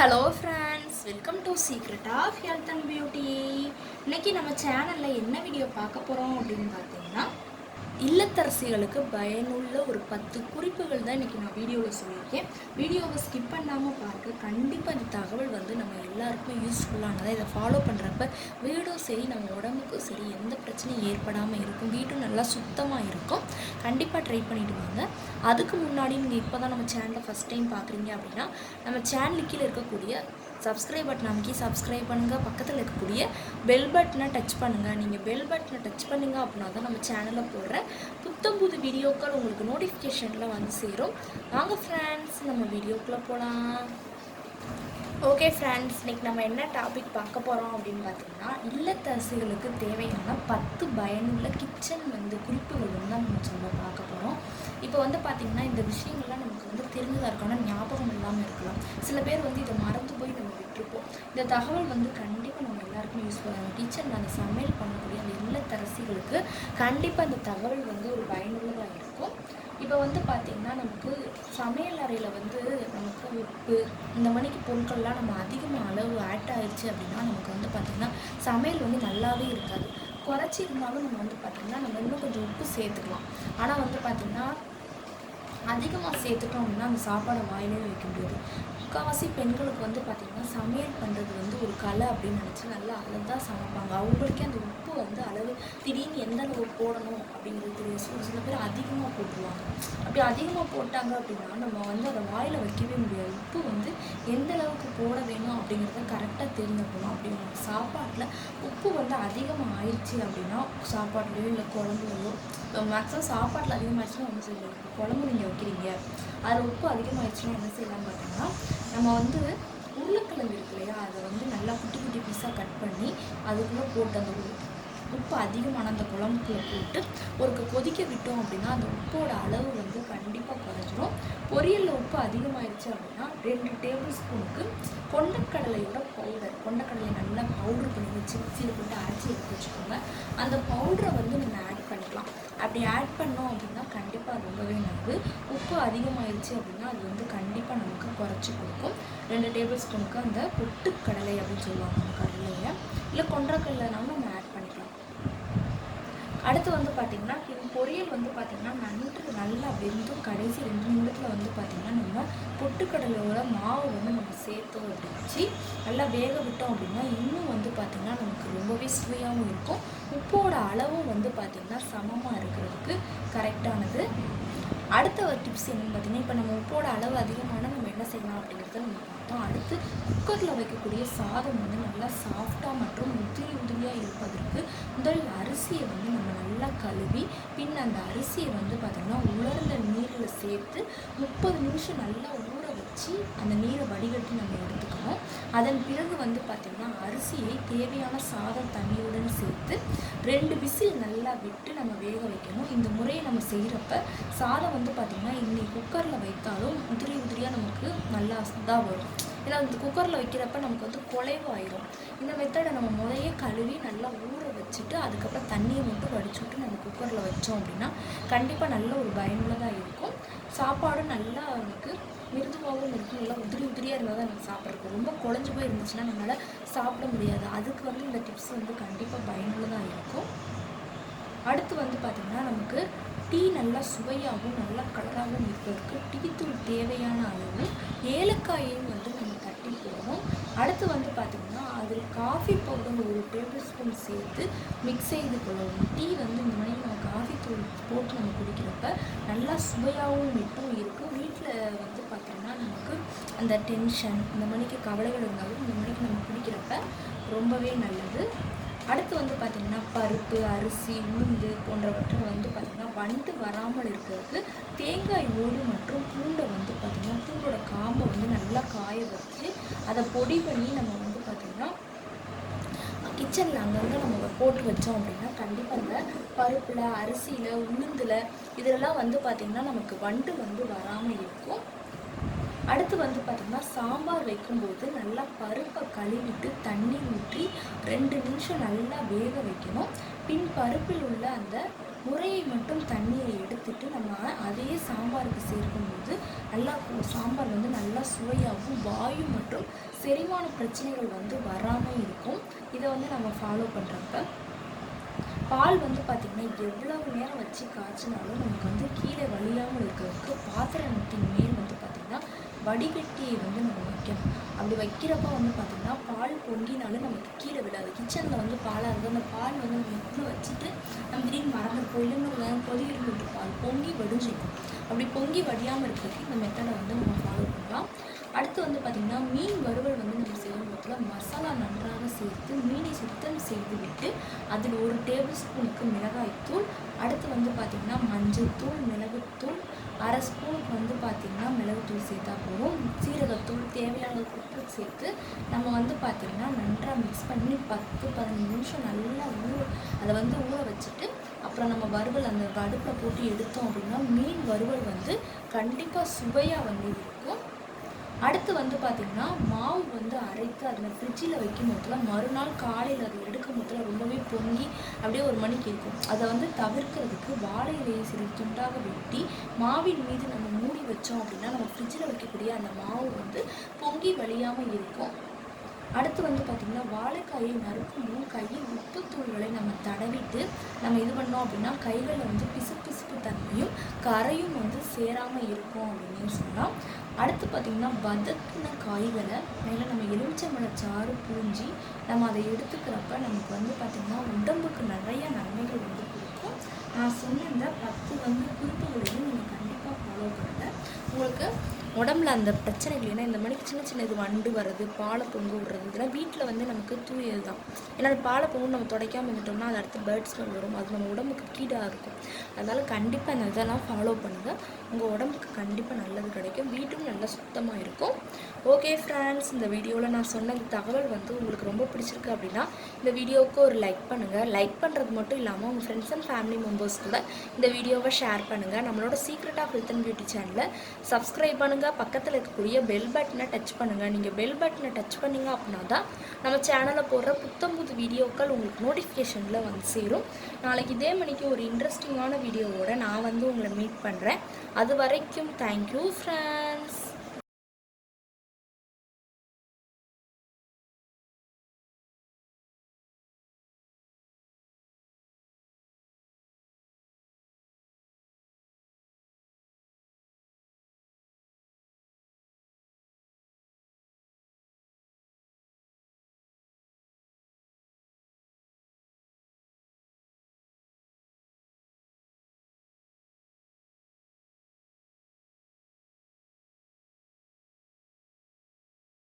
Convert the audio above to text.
Hello friends, welcome to secret of health and beauty. இன்றைக்கி நம்ம சேனலில் என்ன வீடியோ பார்க்க போகிறோம் அப்படின்னு பார்த்தீங்கன்னா, இல்லத்தரசிகளுக்கு பயனுள்ள ஒரு 10 குறிப்புகள் தான் இன்றைக்கி நான் வீடியோவில் சொல்லியிருக்கேன். வீடியோவை ஸ்கிப் பண்ணாமல் பாருங்கள். கண்டிப்பாக இந்த தகவல் நம்ம எல்லாருக்குமே யூஸ்ஃபுல்லானதாக. இதை ஃபாலோ பண்ணுறப்ப வீடும் சரி, நம்ம உடம்புக்கும் சரி எந்த பிரச்சனையும் ஏற்படாமல் இருக்கும். வீடும் நல்லா சுத்தமாக இருக்கும். கண்டிப்பாக ட்ரை பண்ணிட்டு வாங்க. அதுக்கு முன்னாடி நீங்கள் இப்போ தான் நம்ம சேனலை ஃபஸ்ட் டைம் பார்க்குறீங்க அப்படின்னா, நம்ம சேனலுக்கு கீழே இருக்கக்கூடிய சப்ஸ்கிரைப் பட்டன் அமைக்கி சப்ஸ்கிரைப் பண்ணுங்கள். பக்கத்தில் இருக்கக்கூடிய பெல் பட்டனை டச் பண்ணுங்கள். நீங்கள் பெல் பட்டனை டச் பண்ணிங்க அப்படின்னா தான் நம்ம சேனலில் போடுற புத்தம்புது வீடியோக்கள் உங்களுக்கு நோட்டிஃபிகேஷனில் வந்து சேரும். வாங்க ஃப்ரெண்ட்ஸ், நம்ம வீடியோக்குள்ளே போகலாம். ஓகே ஃப்ரெண்ட்ஸ், இன்றைக்கி நம்ம என்ன டாபிக் பார்க்க போகிறோம் அப்படின்னு பார்த்தீங்கன்னா, இல்லத்தரசிகளுக்கு தேவையான 10 பயனுள்ள கிச்சன் குறிப்புகள் தான் நம்ம சொல்ல பார்க்க போகிறோம். இப்போ பார்த்திங்கன்னா, இந்த விஷயங்கள்லாம் நமக்கு தெரிஞ்சதாக இருக்கும், ஆனால் ஞாபகம் இல்லாமல் இருக்கலாம். சில பேர் இதை மறந்து போய் நம்ம விட்டுருப்போம். இந்த தகவல் கண்டிப்பாக நம்ம எல்லாருக்குமே யூஸ்ஃபுல்லாக கிச்சனில் அந்த சமையல் பண்ணக்கூடிய அந்த இல்லத்தரசிகளுக்கு கண்டிப்பாக இந்த தகவல் ஒரு பயனுள்ளதாக இருக்கும். இப்போ பார்த்திங்கன்னா, நமக்கு சமையல் அறையில் நமக்கு உப்பு இந்த மணிக்கு பொருட்கள்லாம் நம்ம அதிகமாக அளவு ஆட் ஆயிடுச்சு அப்படின்னா நமக்கு பார்த்திங்கன்னா சமையல் நல்லாவே இருக்காது. குறைச்சி இருந்தாலும் நம்ம பார்த்திங்கன்னா நம்ம இன்னும் கொஞ்சம் உப்பு சேர்த்துக்கலாம். ஆனால் பார்த்திங்கன்னா அதிகமாக சேர்த்துட்டோம் அப்படின்னா அந்த சாப்பாடை வாயிலே வைக்க முடியாது. முக்கால்வாசி பெண்களுக்கு பார்த்திங்கன்னா சமையல் பண்ணுறது ஒரு கலை அப்படின்னு நினச்சி நல்லா அழகாக சமைப்பாங்க. அவங்களுக்கே அந்த உப்பு அளவு திடீர்னு எந்த அளவு போடணும் அப்படிங்கிறது தெரியும். சில பேர் அதிகமாக போட்டுருவாங்க. அப்படி அதிகமாக போட்டாங்க அப்படின்னா நம்ம அதை வாயில் வைக்கவே முடியாது. உப்பு எந்த அளவுக்கு போட வேணும் அப்படிங்கிறத கரெக்டாக தெரிஞ்ச போகணும். அப்படி சாப்பாட்டில் உப்பு அதிகமாக ஆயிடுச்சு அப்படின்னா சாப்பாட்லையோ இல்லை குழம்புலையோ, மேக்ஸிமம் சாப்பாட்டில் அதிகமாகிடுச்சுன்னா ஒன்றும் செய்யலாம். குழம்பு நீங்கள் வைக்கிறீங்க, அதில் உப்பு அதிகமாகிடுச்சுன்னா என்ன செய்யலாம்னு பார்த்தீங்கன்னா, நம்ம உருளைக்கிழங்கு இருக்கு இல்லையா, அதை நல்லா குட்டி குட்டி பீஸாக கட் பண்ணி அதுக்குள்ளே போட்டு அந்த உப்பு அதிகமான அந்த குழம்புக்குள்ளே போட்டு ஒரு கொதிக்க விட்டோம் அப்படின்னா அந்த உப்போட அளவு கண்டிப்பாக குறைஞ்சிரும். பொரியலில் உப்பு அதிகமாகிடுச்சு அப்படின்னா 2 டேபிள் ஸ்பூனுக்கு கொண்டக்கடலையோட பவுடர், கொண்டக்கடலை நல்லா பவுடர் பண்ணி வச்சு மிக்சியில் போட்டு அரைச்சி எடுத்து வச்சுக்கோங்க. அந்த பவுடரை நம்ம ஆட் பண்ணிக்கலாம். அப்படி ஆட் பண்ணோம் அப்படின்னா கண்டிப்பாக ரொம்பவே நல்லது. உப்பு அதிகமாகிடுச்சு அப்படின்னா அது கண்டிப்பாக நமக்கு குறைச்சி கொடுக்கும். 2 டேபிள் ஸ்பூனுக்கு அந்த பொட்டுக்கடலை அப்படின்னு சொல்லுவாங்க, அந்த கடலையை இல்லை கொண்டக்கடலைனாலும் நம்ம ஆட் பண்ணிக்கலாம். அடுத்து பார்த்திங்கன்னா, பொரியல் பார்த்திங்கன்னா நன்கு நல்லா வெந்து கடைசி 2 நிமிடத்தில் பார்த்திங்கன்னா நம்ம பொட்டுக்கடலையோட மாவு நம்ம சேர்த்தோம் அப்படிச்சு நல்லா வேக விட்டோம் அப்படின்னா இன்னும் பார்த்திங்கன்னா நமக்கு ரொம்பவே சுவையாகவும் இருக்கும். உப்போட அளவும் பார்த்திங்கன்னா சமமாக இருக்கிறதுக்கு கரெக்டானது. அடுத்த ஒரு டிப்ஸ் என்னென்னு பார்த்திங்கன்னா, இப்போ நம்ம உப்போட அளவு அதிகமான நம்ம என்ன செய்யலாம் அப்படிங்கிறத நம்ம பார்த்தோம். அடுத்து குக்கரில் வைக்கக்கூடிய சாதம் நல்லா சாஃப்டாக மற்றும் உதிரியாக இருப்பதற்கு முதல் அரிசியை நம்ம நல்லா கழுவி பின் அந்த அரிசியை பார்த்திங்கன்னா உலர்ந்த நீரில் சேர்த்து 30 நிமிஷம் நல்லா ஊற வச்சு அந்த நீரை வடிகட்டி நம்ம எடுத்துக்கணும். அதன் பிறகு பார்த்திங்கன்னா அரிசியை தேவையான சாதம் தண்ணியுடன் சேர்த்து 2 விசில் நல்லா விட்டு நம்ம வேக வைக்கணும். இந்த முறையை நம்ம செய்கிறப்ப சாதம் பார்த்திங்கன்னா இன்னைக்கு குக்கரில் வைத்தாலும் உதிரியாக நமக்கு நல்லா தான் வரும். ஏன்னா இந்த குக்கரில் வைக்கிறப்ப நமக்கு குலைவாயிரும். இந்த மெத்தடை நம்ம முறையே கழுவி நல்லா ஊற வச்சுட்டு அதுக்கப்புறம் தண்ணியை மட்டும் வடிச்சுட்டு நம்ம குக்கரில் வச்சோம் அப்படின்னா கண்டிப்பாக நல்ல ஒரு பயனுள்ளதாக இருக்கும். சாப்பாடும் நல்லா நமக்கு மிருதுவாகவும் இருக்கும். நல்லா உதிரியாக இருந்தால் தான் நமக்கு சாப்பிட்றதுக்கு. ரொம்ப குழஞ்சி போய் இருந்துச்சுன்னா நம்மளால் சாப்பிட முடியாது. அதுக்கு இந்த டிப்ஸ் கண்டிப்பாக பயனுள்ளதாக இருக்கும். அடுத்து பார்த்திங்கன்னா நமக்கு டீ நல்லா சுவையாகவும் நல்லா கலராகவும் இருப்பதற்கு டீ தூள் தேவையான அளவு ஏலக்காயையும் நம்ம தட்டி போடணும். அடுத்து பார்த்திங்கன்னா அதில் காஃபி பவுடர் 1 டேபிள் ஸ்பூன் சேர்த்து மிக்ஸ் செய்து கொள்ளணும். டீ இந்த மாதிரி நம்ம காஃபி தூள் போட்டு நம்ம குடிக்கிறப்ப நல்லா சுவையாகவும் மட்டும் இருக்கும். வீட்டில் பார்த்திங்கன்னா நமக்கு அந்த டென்ஷன் இந்த மணிக்கு கவலைகள் இருந்தாலும் இந்த மணிக்கு நம்ம குடிக்கிறப்ப ரொம்பவே நல்லது. அடுத்து பார்த்திங்கன்னா பருப்பு, அரிசி, உளுந்து போன்றவற்றை பார்த்திங்கன்னா வண்டு வராமல் இருக்கிறதுக்கு தேங்காய் ஓடு மற்றும் பூண்டை பார்த்திங்கன்னா பூண்டோட காம்பை நல்லா காய வச்சு அதை பொடி பண்ணி நம்ம பார்த்திங்கன்னா கிச்சனில் அங்கங்கே நம்ம போட்டு வச்சோம் அப்படின்னா கண்டிப்பாக அந்த பருப்பில், அரிசியில், உளுந்தில் இதிலெல்லாம் பார்த்திங்கன்னா நமக்கு வண்டு வராமல் இருக்கும். அடுத்து பார்த்திங்கன்னா சாம்பார் வைக்கும்போது நல்லா பருப்பை கழுவிட்டு தண்ணி ஊற்றி 2 நிமிஷம் நல்லா வேக வைக்கணும். பின் பருப்பில் உள்ள அந்த முறையை மட்டும் தண்ணியை எடுத்துட்டு நம்ம அதையே சாம்பாருக்கு சேர்க்கும்போது நல்லா அந்த சாம்பார் வந்து நல்லா சுவையாகவும் வாயு மற்றும் செரிமான பிரச்சனைகள் வந்து வராமல் இருக்கும். இதை வந்து நம்ம ஃபாலோ பண்ணுறப்ப பால் வந்து பார்த்திங்கன்னா எவ்வளவு நேரம் வச்சு காய்ச்சினாலும் நமக்கு வந்து கீழே வழியாமல் இருக்கிறதுக்கு பாத்திரத்தின் மேல் வந்து பார்த்திங்கன்னா வடிகட்டியை வந்து நம்ம வைக்கணும். அப்படி வைக்கிறப்ப வந்து பார்த்திங்கன்னா பால் பொங்கினாலும் நமக்கு கீழே விடாது. கிச்சனில் வந்து பாலாக இருக்குது, அந்த பால் வந்து நம்ம எப்போ வச்சுட்டு நம்ம திடீர்னு மறந்துருப்போம், இல்லைன்னா கொதிக்கிட்டு பால் பொங்கி வடிஞ்சிக்கும். அப்படி பொங்கி வடியாமல் இருக்கிறதுக்கு இந்த மெத்தடை வந்து நம்ம ஃபாலோ பண்ணலாம். அடுத்து வந்து பார்த்திங்கன்னா மீன் வறுவல் வந்து நம்ம செய்யும் போதில் மசாலா நன்றாக சேர்த்து மீனை சுத்தம் செய்து விட்டு அதில் 1 டேபிள் ஸ்பூனுக்கு மிளகாய்த்தூள், அடுத்து வந்து பார்த்திங்கன்னா மஞ்சள் தூள், மிளகுத்தூள், 1/2 ஸ்பூனுக்கு வந்து பார்த்திங்கன்னா மிளகுத்தூள் சேர்த்தா போதும். சீரகத்தூள் தேவையான உப்பு சேர்த்து நம்ம வந்து பார்த்திங்கன்னா நன்றாக மிக்ஸ் பண்ணி 10-15 நிமிஷம் நல்லா அதை வந்து ஊற வச்சுட்டு அப்புறம் நம்ம வறுவல் அந்த அடுப்பில் போட்டு எடுத்தோம் அப்படின்னா மீன் வறுவல் வந்து கண்டிப்பாக சுவையாக வந்து இருக்கும். அடுத்து வந்து பார்த்திங்கன்னா மாவு வந்து அரைத்து அதில் ஃப்ரிட்ஜில் வைக்கும் போதில் மறுநாள் காலையில் அதை எடுக்கும் போதில் ரொம்பவே பொங்கி அப்படியே 1 மணிக்கு இருக்கும். அதை வந்து தவிர்க்கிறதுக்கு வாழை இலையை சிறிது துண்டாக வெட்டி மாவின் மீது நம்ம மூடி வச்சோம் அப்படின்னா நம்ம ஃப்ரிட்ஜில் வைக்கக்கூடிய அந்த மாவு வந்து பொங்கி வழியாமல் இருக்கும். அடுத்து வந்து பார்த்திங்கன்னா வாழைக்காயை நறுக்கும் கையில் உப்பு தூள்களை நம்ம தடவிட்டு நம்ம இது பண்ணோம் அப்படின்னா கைகளில் வந்து பிசுப்பு தன்மையும் கரையும் வந்து சேராமல் இருக்கும் அப்படின்னு சொல்லலாம். அடுத்து பார்த்திங்கன்னா வதக்கின காய்களை மேலே நம்ம எலுமிச்சம்பழச்சாறு பூஞ்சி நம்ம அதை எடுத்துக்கிறப்ப நமக்கு வந்து பார்த்திங்கன்னா உடம்புக்கு நிறைய நன்மைகள் வந்து கொடுக்கும். நான் சொன்ன இந்த 10 வந்து குறிப்புகளையும் நீங்கள் கண்டிப்பாக ஃபாலோ பண்ணுங்கள். உங்களுக்கு உடம்புல அந்த பிரச்சனைகள், ஏன்னா இந்த மணிக்கு சின்ன இது வண்டு வர்றது, பாலை பொங்க விடுறது, இதெல்லாம் வீட்டில் வந்து நமக்கு தூயது தான். ஏன்னா அது பாலை பொங்கு நம்ம துடைக்காமல் இருந்துட்டோம்னா அது அடுத்து பேர்ட் ஸ்மெல் வரும், அது நம்ம உடம்புக்கு கீடாக இருக்கும். அதனால் கண்டிப்பாக இந்த இதெல்லாம் ஃபாலோ பண்ணுங்கள், உங்கள் உடம்புக்கு கண்டிப்பாக நல்லது கிடைக்கும், வீட்டும் நல்லா சுத்தமாக இருக்கும். ஓகே ஃப்ரெண்ட்ஸ், இந்த வீடியோவில் நான் சொன்ன இந்த தகவல் வந்து உங்களுக்கு ரொம்ப பிடிச்சிருக்கு அப்படின்னா இந்த வீடியோவுக்கு ஒரு லைக் பண்ணுங்கள். லைக் பண்ணுறது மட்டும் இல்லாமல் உங்கள் ஃப்ரெண்ட்ஸ் அண்ட் ஃபேமிலி மெம்பர்ஸ் கூட இந்த வீடியோவை ஷேர் பண்ணுங்கள். நம்மளோட secret of health and beauty சேனலை சப்ஸ்கிரைப் பண்ணுங்கள். பக்கத்தில் இருக்கக்கூடிய பெல் பட்டனை டச் பண்ணுங்கள். நீங்கள் பெல் பட்டனை டச் பண்ணிங்க அப்படின்னா தான் நம்ம சேனலில் போடுற புது வீடியோக்கள் உங்களுக்கு நோட்டிஃபிகேஷனில் வந்து சேரும். நாளைக்கு இதே மணிக்கு ஒரு இன்ட்ரெஸ்டிங்கான வீடியோவோட நான் வந்து உங்களை மீட் பண்ணுறேன். அது வரைக்கும் தேங்க்யூ ஃப்ரெண்ட்ஸ்.